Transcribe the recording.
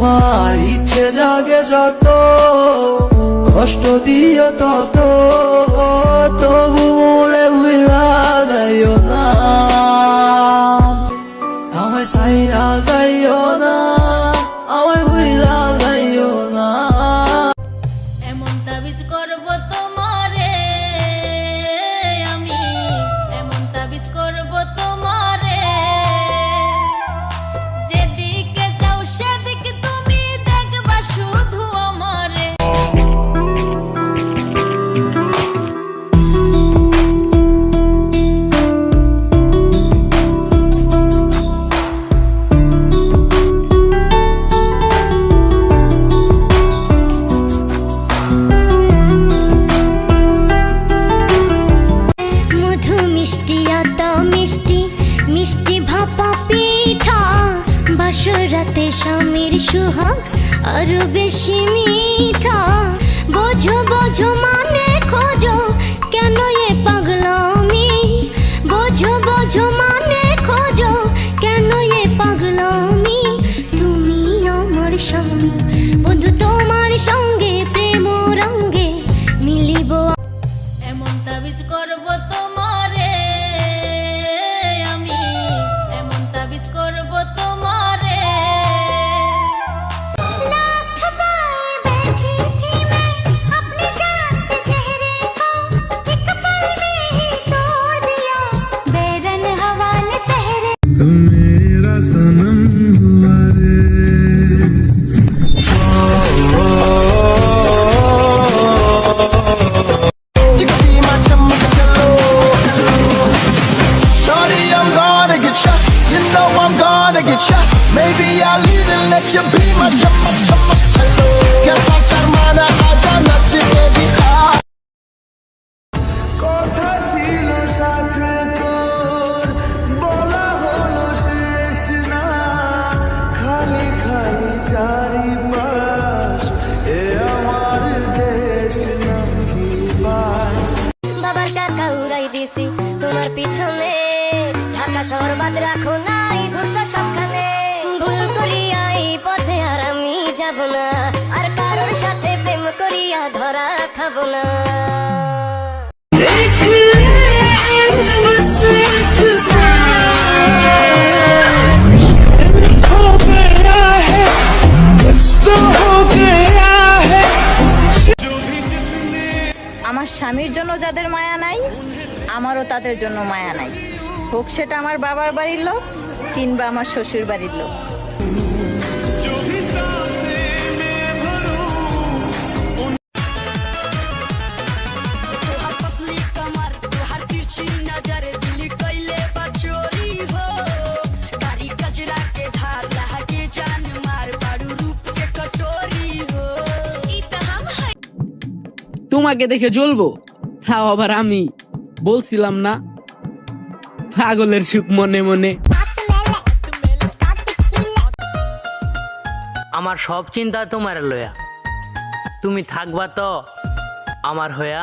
তোমার ইচ্ছে জাগে যত, কষ্ট দিও তত, তবু মোরে ভুলা যাইও না, আমায় সাইরা যাইও না, আমায় ভুলা যাইও না। এমন তাবিজ করব তোমারে আমি, এমন তাবিজ করব তোমারে, যেদিকে যাও সেদিকে তুমি দেখবা শুধু আমারে। মিষ্টি ভাপা পিঠা বাসরাতে স্বামীর সুহাগ আরো বেশি মিঠা। বোঝো বোঝো মানে খোঁজো কেন এ পাগলামি, বোঝো বোঝো মানে খোঁজো কেন এ পাগলামি। তুমি আমার স্বামী বন্ধু, তোমার সঙ্গে প্রেম রঙ্গে মিলিব। এমন তাবিজ করব তোমারে আমি, এমন তাবিজ করব তোমারে। Maybe I'll leave and let you be my chumma chumma cello. Kya sharmana aaja nach ke dikha. Kotha chilo sathe tor bola holo shesh na, khali khali chari pas e amar desh nahi pai. বাবার টাকা উড়াই দিছি তোমার পিছনে, ঢাকা শহর বাদ রাখো নাই ঘুরতে সবখানে। ভুল করিয়া এই পথে আর আমি যাব না, আর কারোর সাথে প্রেম করিয়া ধরা খাবো না। আমার স্বামীর জন্য যাদের মায়া নাই, আমারও তাদের জন্য মায়া নাই, হোক সেটা আমার বাবার বাড়ির লোক কিংবা আমার শ্বশুর বাড়ির লোক। তোমাকে দেখে জ্বলবো, তাও আবার আমি বলছিলাম না পাগলের সুখ মনে মনে। আমার সব চিন্তা তোমার লয়া, তুমি থাকবা তো আমার হয়া।